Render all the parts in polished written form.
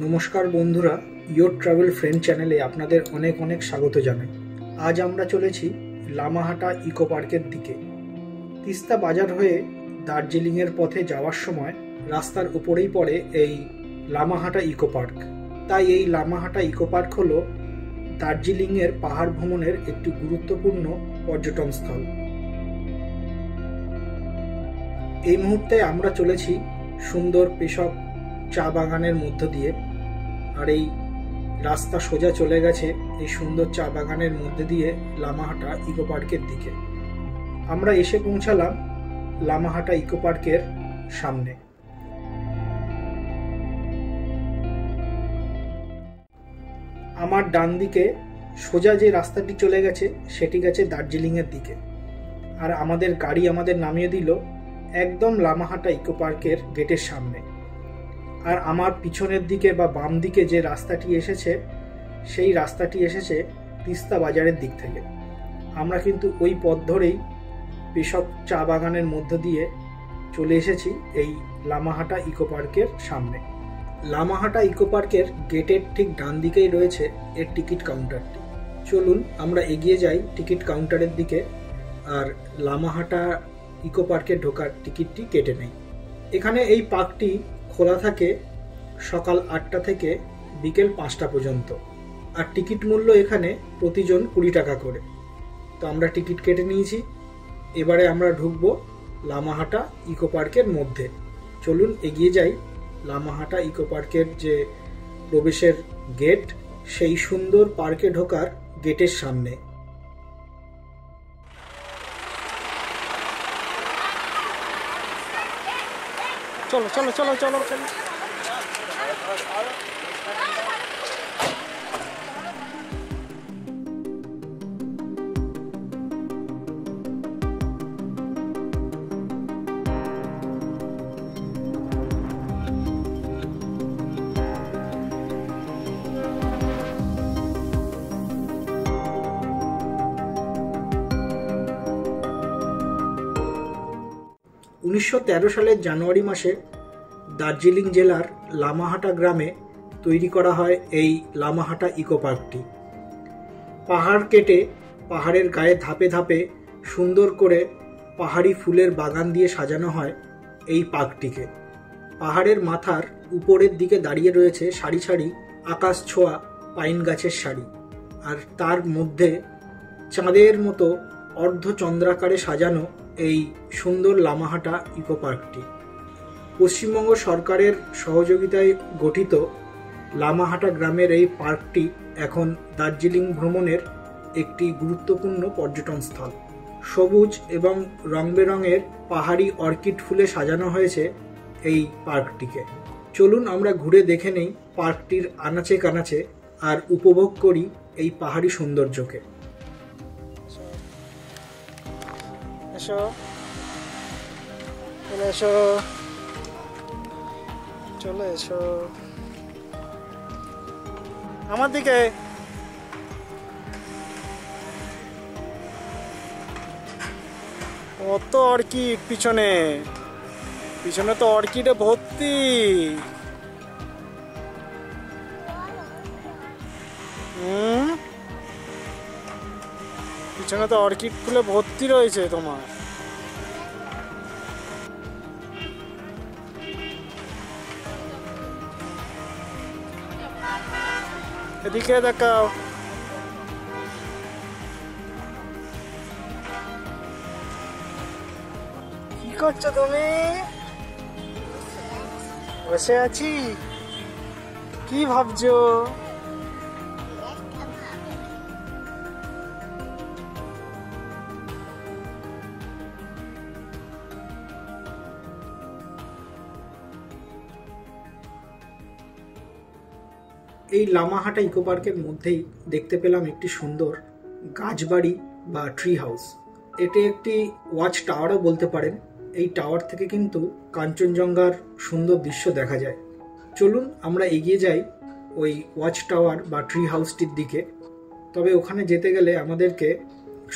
নমস্কার বন্ধুরা, your travel friend চ্যানেলে আপনাদের অনেক অনেক স্বাগত জানাই। আজ আমরা চলেছি লামাহাটা ইকো পার্কের দিকে। তিস্তা বাজার হয়ে দার্জিলিংয়ের পথে যাওয়ার সময় রাস্তার উপরেই পড়ে এই লামাহাটা ইকো পার্ক। তাই এই লামাহাটা ইকো পার্ক হলো দার্জিলিংয়ের পাহাড় ভ্রমণের একটি গুরুত্বপূর্ণ পর্যটন স্থল। এই মুহূর্তে আমরা চলেছি সুন্দর পেশক চা বাগানের মধ্য দিয়ে, আর এই রাস্তা সোজা চলে গেছে এই সুন্দর চা বাগানের মধ্যে দিয়ে লামাহাটা ইকো পার্কের দিকে। আমরা এসে পৌঁছালাম লামাহাটা ইকো পার্কের সামনে। আমার ডান দিকে সোজা যে রাস্তাটি চলে গেছে সেটি গেছে দার্জিলিংয়ের দিকে, আর আমাদের গাড়ি আমাদের নামিয়ে দিল একদম লামাহাটা ইকো পার্কের গেটের সামনে। আর আমার পিছনের দিকে বা বাম দিকে যে রাস্তাটি এসেছে সেই রাস্তাটি এসেছে তিস্তা বাজারের দিক থেকে। আমরা কিন্তু ওই পথ ধরেই পেশক চা বাগানের মধ্য দিয়ে চলে এসেছি এই লামাহাটা ইকো পার্কের সামনে। লামাহাটা ইকো পার্কের গেটের ঠিক ডান দিকেই রয়েছে এর টিকিট কাউন্টারটি। চলুন আমরা এগিয়ে যাই টিকিট কাউন্টারের দিকে, আর লামাহাটা ইকো পার্কে ঢোকার টিকিটটি কেটে নেই। এখানে এই পার্কটি খোলা থাকে সকাল 8টা থেকে বিকেল 5টা পর্যন্ত, আর টিকিট মূল্য এখানে প্রতিজন 20 টাকা করে। তো আমরা টিকিট কেটে নিয়েছি, এবারে আমরা ঢুকবো লামাহাটা ইকো পার্কের মধ্যে। চলুন এগিয়ে যাই লামাহাটা ইকো পার্কের যে প্রবেশের গেট, সেই সুন্দর পার্কে ঢোকার গেটের সামনে। চলো চলো চলো চলো চলো। 1913 সালের জানুয়ারি মাসে দার্জিলিং জেলার লামাহাটা গ্রামে তৈরি করা হয় এই লামাহাটা ইকো পার্কটি। পাহাড় কেটে পাহাড়ের গায়ে ধাপে ধাপে সুন্দর করে পাহাড়ি ফুলের বাগান দিয়ে সাজানো হয় এই পার্কটিকে। পাহাড়ের মাথার উপরের দিকে দাঁড়িয়ে রয়েছে সারি সারি আকাশ ছোঁয়া পাইন গাছের সারি, আর তার মধ্যে চাঁদের মতো অর্ধচন্দ্রাকারে সাজানো এই সুন্দর লামাহাটা ইকো পার্কটি। পশ্চিমবঙ্গ সরকারের সহযোগিতায় গঠিত লামাহাটা গ্রামের এই পার্কটি এখন দার্জিলিং ভ্রমণের একটি গুরুত্বপূর্ণ পর্যটন স্থল। সবুজ এবং রং বেরঙের পাহাড়ি অর্কিড ফুলে সাজানো হয়েছে এই পার্কটিকে। চলুন আমরা ঘুরে দেখে নেই পার্কটির আনাচে কানাচে, আর উপভোগ করি এই পাহাড়ি সৌন্দর্যকে। এসো চলে এসো চলে এসো আমার দিকে। কত অর্কিড পিছনে, পিছনে তো অর্কিডে ভর্তি। পিছনে তো অর্কিড ফুলে ভর্তি রয়েছে তোমার। এদিকে দেখাও। কি করছো তুমি? বসে আছি। কি ভাবছো? এই লামাহাটা ইকো পার্কের মধ্যেই দেখতে পেলাম একটি সুন্দর গাছবাড়ি বা ট্রি হাউস। এটি একটি ওয়াচ টাওয়ারও বলতে পারেন। এই টাওয়ার থেকে কিন্তু কাঞ্চনজঙ্ঘার সুন্দর দৃশ্য দেখা যায়। চলুন আমরা এগিয়ে যাই ওই ওয়াচ টাওয়ার বা ট্রি হাউসটির দিকে। তবে ওখানে যেতে গেলে আমাদেরকে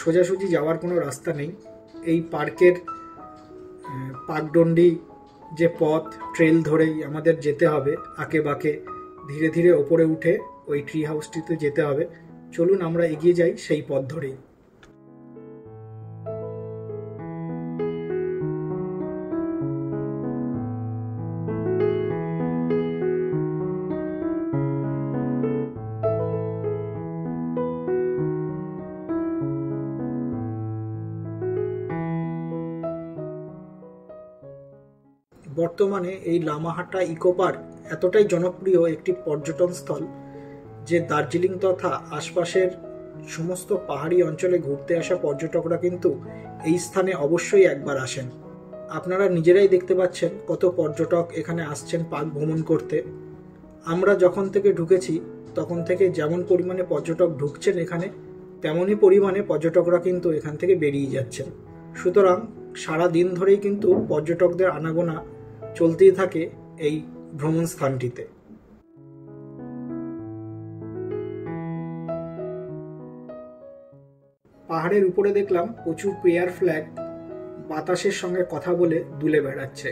সোজাসুজি যাওয়ার কোনো রাস্তা নেই। এই পার্কের পাকডন্ডি যে পথ ট্রেল ধরেই আমাদের যেতে হবে আঁকে বাঁকে ধীরে ধীরে ওপরে উঠে ওই ট্রি হাউসটিতে যেতে হবে। চলুন আমরা এগিয়ে যাই সেই পথ ধরেই। বর্তমানে এই লামাহাটা ইকো পার্ক এতটাই জনপ্রিয় একটি পর্যটন স্থল যে দার্জিলিং তথা আশপাশের সমস্ত পাহাড়ি অঞ্চলে ঘুরতে আসা পর্যটকরা কিন্তু এই স্থানে অবশ্যই একবার আসেন। আপনারা নিজেরাই দেখতে পাচ্ছেন কত পর্যটক এখানে আসছেন পার্ক ভ্রমণ করতে। আমরা যখন থেকে ঢুকেছি তখন থেকে যেমন পরিমাণে পর্যটক ঢুকছেন এখানে, তেমনই পরিমাণে পর্যটকরা কিন্তু এখান থেকে বেরিয়ে যাচ্ছেন। সুতরাং সারা দিন ধরেই কিন্তু পর্যটকদের আনাগোনা চলতেই থাকে এই ভ্রমণ স্থানটিতে। পাহাড়ের উপরে দেখলাম প্রচুর প্রেয়ার ফ্ল্যাগ বাতাসের সঙ্গে কথা বলে দুলে বেড়াচ্ছে।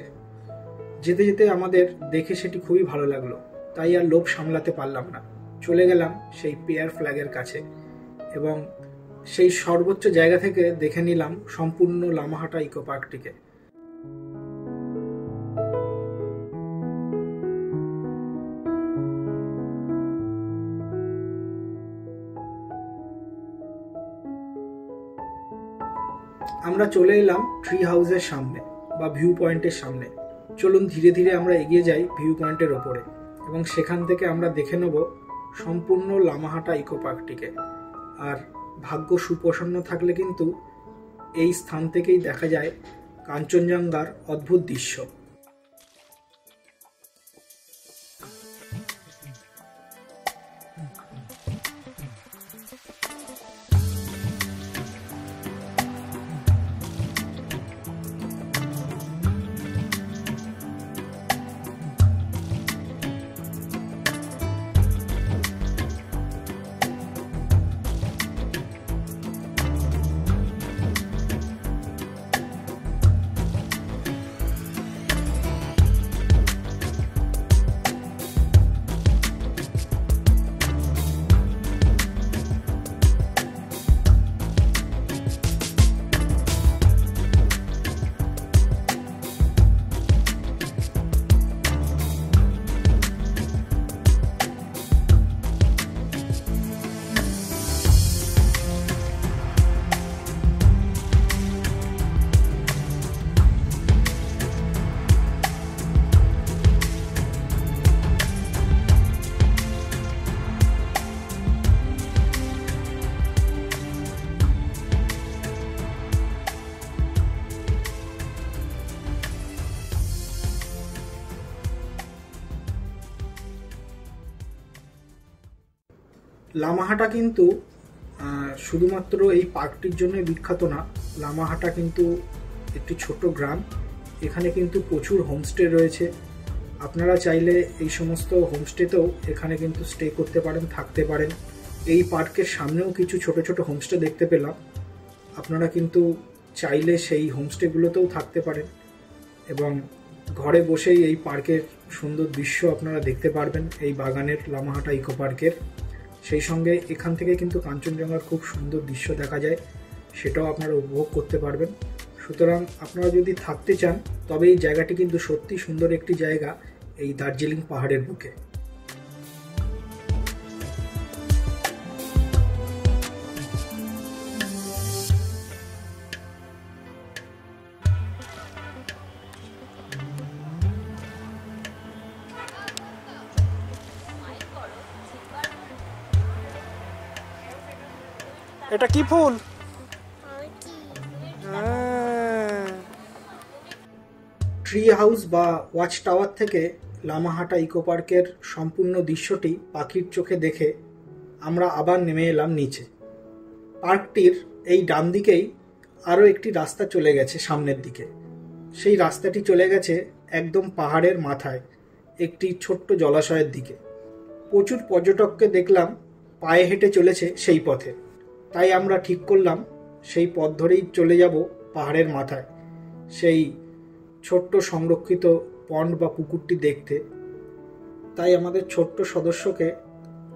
যেতে যেতে আমাদের দেখে সেটি খুবই ভালো লাগলো, তাই আর লোভ সামলাতে পারলাম না, চলে গেলাম সেই প্রেয়ার ফ্ল্যাগের কাছে এবং সেই সর্বোচ্চ জায়গা থেকে দেখে নিলাম সম্পূর্ণ লামাহাটা ইকো পার্কটিকে। আমরা চলে এলাম ট্রি হাউসের সামনে বা ভিউ পয়েন্টের সামনে। চলুন ধীরে ধীরে আমরা এগিয়ে যাই ভিউ পয়েন্টের ওপরে এবং সেখান থেকে আমরা দেখে নেব সম্পূর্ণ লামাহাটা ইকো পার্কটিকে। আর ভাগ্য সুপ্রসন্ন থাকলে কিন্তু এই স্থান থেকেই দেখা যায় কাঞ্চনজঙ্ঘার অদ্ভুত দৃশ্য। লামাহাটা কিন্তু শুধুমাত্র এই পার্কটির জন্য বিখ্যাত না। লামাহাটা কিন্তু একটি ছোট গ্রাম, এখানে কিন্তু প্রচুর হোমস্টে রয়েছে। আপনারা চাইলে এই সমস্ত হোমস্টেতেও এখানে কিন্তু স্টে করতে পারেন, থাকতে পারেন। এই পার্কের সামনেও কিছু ছোট ছোট হোমস্টে দেখতে পেলাম, আপনারা কিন্তু চাইলে সেই হোমস্টেগুলোতেও থাকতে পারেন এবং ঘরে বসেই এই পার্কের সুন্দর দৃশ্য আপনারা দেখতে পারবেন এই বাগানের লামাহাটা ইকো পার্কের। সেই সঙ্গে এখান থেকে কিন্তু কাঞ্চনজঙ্ঘার খুব সুন্দর দৃশ্য দেখা যায়, সেটাও আপনারা উপভোগ করতে পারবেন। সুতরাং আপনারা যদি থাকতে চান তবে এই জায়গাটি কিন্তু সত্যি সুন্দর একটি জায়গা এই দার্জিলিং পাহাড়ের বুকে। এটা কি ফুল? ট্রি হাউস বা ওয়াচ টাওয়ার থেকে লামাহাটা ইকো পার্কের সম্পূর্ণ দৃশ্যটি পাখির চোখে দেখে আমরা আবার নেমে এলাম নিচে। পার্কটির এই ডান দিকেই আরও একটি রাস্তা চলে গেছে সামনের দিকে। সেই রাস্তাটি চলে গেছে একদম পাহাড়ের মাথায় একটি ছোট্ট জলাশয়ের দিকে। প্রচুর পর্যটককে দেখলাম পায়ে হেঁটে চলেছে সেই পথে, তাই আমরা ঠিক করলাম সেই পথ ধরেই চলে যাব পাহাড়ের মাথায় সেই ছোট্ট সংরক্ষিত পন্ড বা পুকুরটি দেখতে। তাই আমাদের ছোট্ট সদস্যকে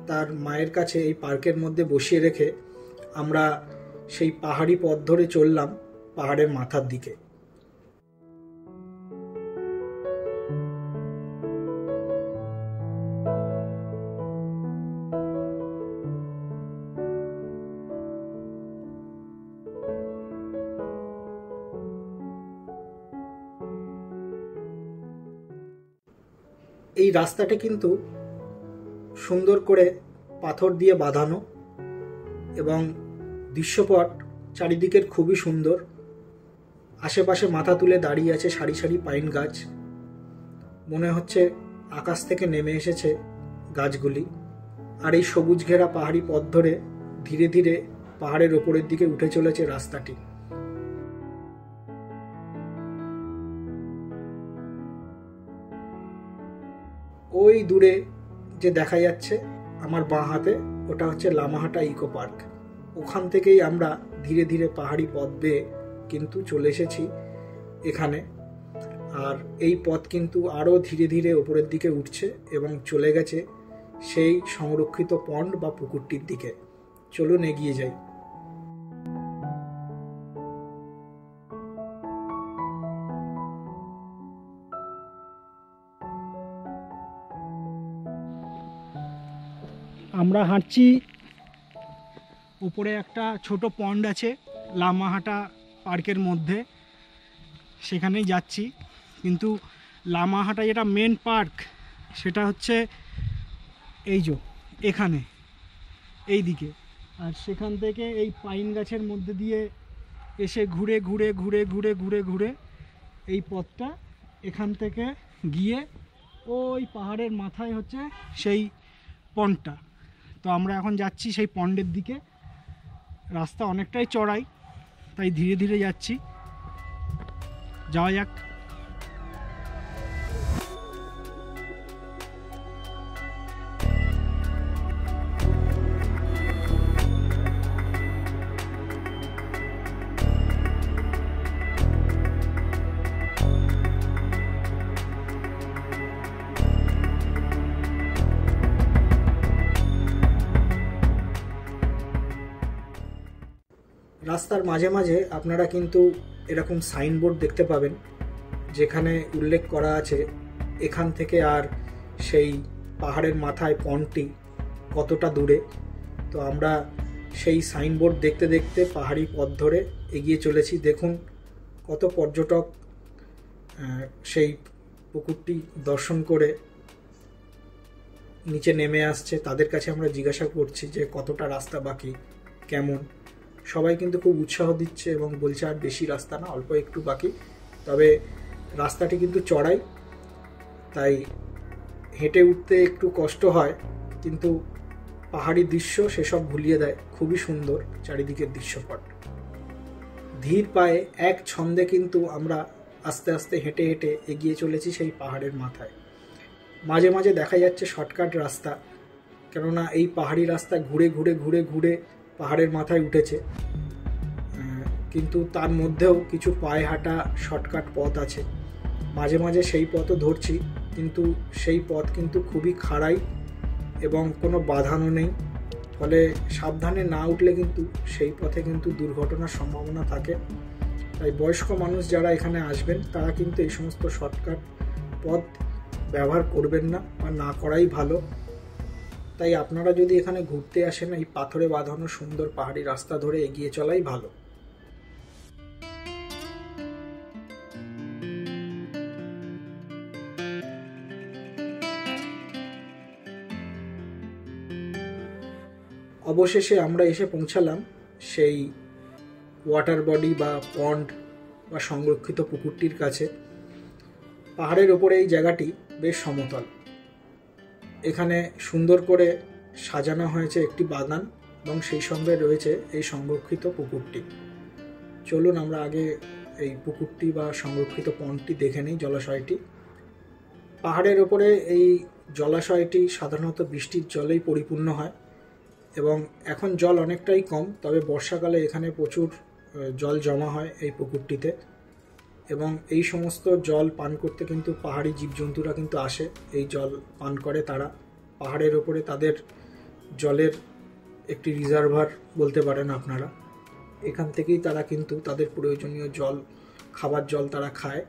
তার মায়ের কাছে এই পার্কের মধ্যে বসিয়ে রেখে আমরা সেই পাহাড়ি পথ ধরে চললাম পাহাড়ের মাথার দিকে। এই রাস্তাটা কিন্তু সুন্দর করে পাথর দিয়ে বাঁধানো এবং দৃশ্যপট চারিদিকের খুবই সুন্দর। আশেপাশে মাথা তুলে দাঁড়িয়ে আছে সারি সারি পাইন গাছ, মনে হচ্ছে আকাশ থেকে নেমে এসেছে গাছগুলি। আর এই সবুজ ঘেরা পাহাড়ি পথ ধরে ধীরে ধীরে পাহাড়ের ওপরের দিকে উঠে চলেছে রাস্তাটি। ওই দূরে যে দেখা যাচ্ছে আমার বাঁ হাতে, ওটা হচ্ছে লামাহাটা ইকো পার্ক। ওখান থেকেই আমরা ধীরে ধীরে পাহাড়ি পথ বেয়ে কিন্তু চলে এসেছি এখানে। আর এই পথ কিন্তু আরও ধীরে ধীরে ওপরের দিকে উঠছে এবং চলে গেছে সেই সংরক্ষিত পন্ড বা পুকুরটির দিকে। চলুন এগিয়ে যাই। আমরা হাঁটছি, উপরে একটা ছোট পন্ড আছে লামাহাটা পার্কের মধ্যে, সেখানেই যাচ্ছি। কিন্তু লামাহাটা যেটা মেন পার্ক সেটা হচ্ছে এই যে এখানে এই দিকে। আর সেখান থেকে এই পাইন গাছের মধ্যে দিয়ে এসে ঘুরে ঘুরে ঘুরে ঘুরে ঘুরে ঘুরে এই পথটা এখান থেকে গিয়ে ওই পাহাড়ের মাথায় হচ্ছে সেই পন্ডটা। তো আমরা এখন যাচ্ছি সেই পন্ডের দিকে। রাস্তা অনেকটাই চড়াই, তাই ধীরে ধীরে যাচ্ছি। যাওয়া যাক। রাস্তার মাঝে মাঝে আপনারা কিন্তু এরকম সাইনবোর্ড দেখতে পাবেন, যেখানে উল্লেখ করা আছে এখান থেকে আর সেই পাহাড়ের মাথায় পন্ডটি কতটা দূরে। তো আমরা সেই সাইনবোর্ড দেখতে দেখতে পাহাড়ি পথ ধরে এগিয়ে চলেছি। দেখুন কত পর্যটক সেই পুকুরটি দর্শন করে নিচে নেমে আসছে। তাদের কাছে আমরা জিজ্ঞাসা করছি যে কতটা রাস্তা বাকি, কেমন। সবাই কিন্তু খুব উৎসাহ দিচ্ছে এবং বলছে আর বেশি রাস্তা না, অল্প একটু বাকি। তবে রাস্তাটি কিন্তু চড়াই, তাই হেঁটে উঠতে একটু কষ্ট হয়, কিন্তু পাহাড়ি দৃশ্য সেসব ভুলিয়ে দেয়। খুবই সুন্দর চারিদিকের দৃশ্যপট। ধীর পায়ে এক ছন্দে কিন্তু আমরা আস্তে আস্তে হেঁটে হেঁটে এগিয়ে চলেছি সেই পাহাড়ের মাথায়। মাঝে মাঝে দেখা যাচ্ছে শর্টকাট রাস্তা, কেননা এই পাহাড়ি রাস্তা ঘুরে ঘুরে ঘুরে ঘুরে পাহাড়ের মাথায় উঠেছে। কিন্তু তার মধ্যেও কিছু পায়ে হাঁটা শর্টকাট পথ আছে। মাঝে মাঝে সেই পথও ধরছি, কিন্তু সেই পথ কিন্তু খুবই খাড়াই এবং কোনো বাধানো নেই। ফলে সাবধানে না উঠলে কিন্তু সেই পথে কিন্তু দুর্ঘটনার সম্ভাবনা থাকে। তাই বয়স্ক মানুষ যারা এখানে আসবেন তারা কিন্তু এই সমস্ত শর্টকাট পথ ব্যবহার করবেন না, বা না করাই ভালো। তাই আপনারা যদি এখানে ঘুরতে আসেন, এই পাথরে বাঁধানো সুন্দর পাহাড়ি রাস্তা ধরে এগিয়ে চলাই ভালো। অবশেষে আমরা এসে পৌঁছালাম সেই ওয়াটার বডি বা পন্ড বা সংরক্ষিত পুকুরটির কাছে। পাহাড়ের ওপরে এই জায়গাটি বেশ সমতল। এখানে সুন্দর করে সাজানো হয়েছে একটি বাগান এবং সেই সঙ্গে রয়েছে এই সংরক্ষিত পুকুরটি। চলুন আমরা আগে এই পুকুরটি বা সংরক্ষিত পন্ডটি দেখে নিই, জলাশয়টি। পাহাড়ের ওপরে এই জলাশয়টি সাধারণত বৃষ্টির জলেই পরিপূর্ণ হয় এবং এখন জল অনেকটাই কম, তবে বর্ষাকালে এখানে প্রচুর জল জমা হয় এই পুকুরটিতে। এবং এই সমস্ত জল পান করতে কিন্তু পাহাড়ি জীবজন্তুরা কিন্তু আসে, এই জল পান করে তারা। পাহাড়ের ওপরে তাদের জলের একটি রিজার্ভার বলতে পারেন আপনারা, এখান থেকেই তারা কিন্তু তাদের প্রয়োজনীয় জল, খাবার জল তারা খায়।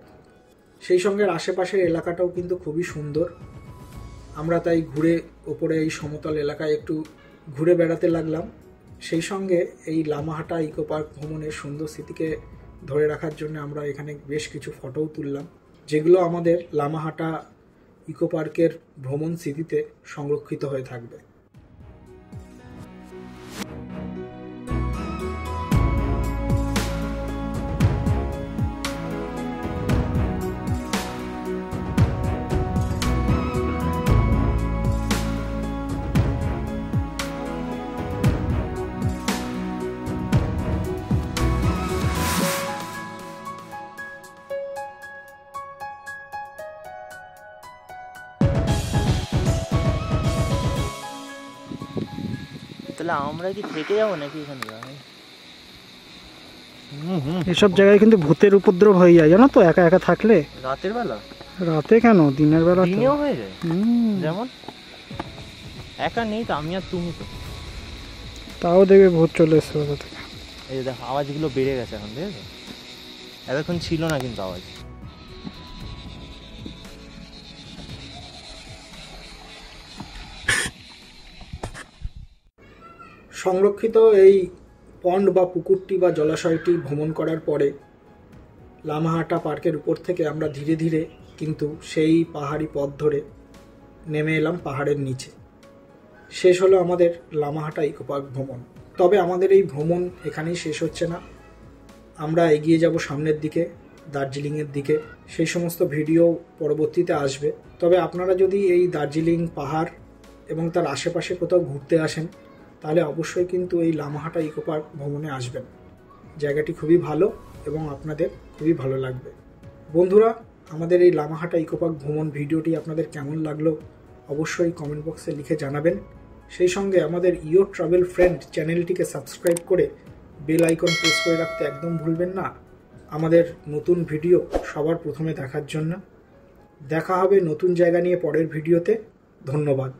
সেই সঙ্গে আশেপাশের এলাকাটাও কিন্তু খুবই সুন্দর। আমরা তাই ঘুরে ওপরে এই সমতল এলাকায় একটু ঘুরে বেড়াতে লাগলাম। সেই সঙ্গে এই লামাহাটা ইকো পার্ক ভ্রমণের সুন্দর স্মৃতিকে ধরে রাখার জন্য আমরা এখানে বেশ কিছু ফটোও তুললাম, যেগুলো আমাদের লামাহাটা ইকো পার্কের ভ্রমণ স্মৃতিতে সংরক্ষিত হয়ে থাকবে। তাহলে আমরা কি থেকে যাবো নাকি এখানে? এসব জায়গায় কিন্তু ভূতের উপদ্রব হয়ে যায়, জানো তো, একা একা থাকলে। রাতের বেলা? রাতে কেন, দিনের বেলা দিনেও হয়ে যায়। যেমন একা নেই তো, আমি আর তুমি তো। তাও দেখবে ভূত চলে এসছে কোথা থেকে। এই দেখো আওয়াজগুলো বেড়ে গেছে এখন, দেখো এতক্ষণ ছিল না কিন্তু আওয়াজ। সংরক্ষিত এই পন্ড বা পুকুরটি বা জলাশয়টি ভ্রমণ করার পরে লামাহাটা পার্কের উপর থেকে আমরা ধীরে ধীরে কিন্তু সেই পাহাড়ি পথ ধরে নেমে এলাম পাহাড়ের নিচে। শেষ হলো আমাদের লামাহাটা ইকো পার্ক ভ্রমণ। তবে আমাদের এই ভ্রমণ এখানেই শেষ হচ্ছে না, আমরা এগিয়ে যাব সামনের দিকে, দার্জিলিংয়ের দিকে। সেই সমস্ত ভিডিও পরবর্তীতে আসবে। তবে আপনারা যদি এই দার্জিলিং পাহাড় এবং তার আশেপাশে কোথাও ঘুরতে আসেন, তাহলে অবশ্যই কিন্তু এই লামাহাটা ইকো পার্ক ভ্রমণে আসবেন। জায়গাটি খুবই ভালো এবং আপনাদের খুবই ভালো লাগবে। বন্ধুরা, আমাদের এই লামাহাটা ইকো পার্ক ভ্রমণ ভিডিওটি আপনাদের কেমন লাগলো অবশ্যই কমেন্ট বক্সে লিখে জানাবেন। সেই সঙ্গে আমাদের ইয়োর ট্রাভেল ফ্রেন্ড চ্যানেলটিকে সাবস্ক্রাইব করে বেল আইকন প্রেস করে রাখতে একদম ভুলবেন না, আমাদের নতুন ভিডিও সবার প্রথমে দেখার জন্য। দেখা হবে নতুন জায়গা নিয়ে পরের ভিডিওতে। ধন্যবাদ।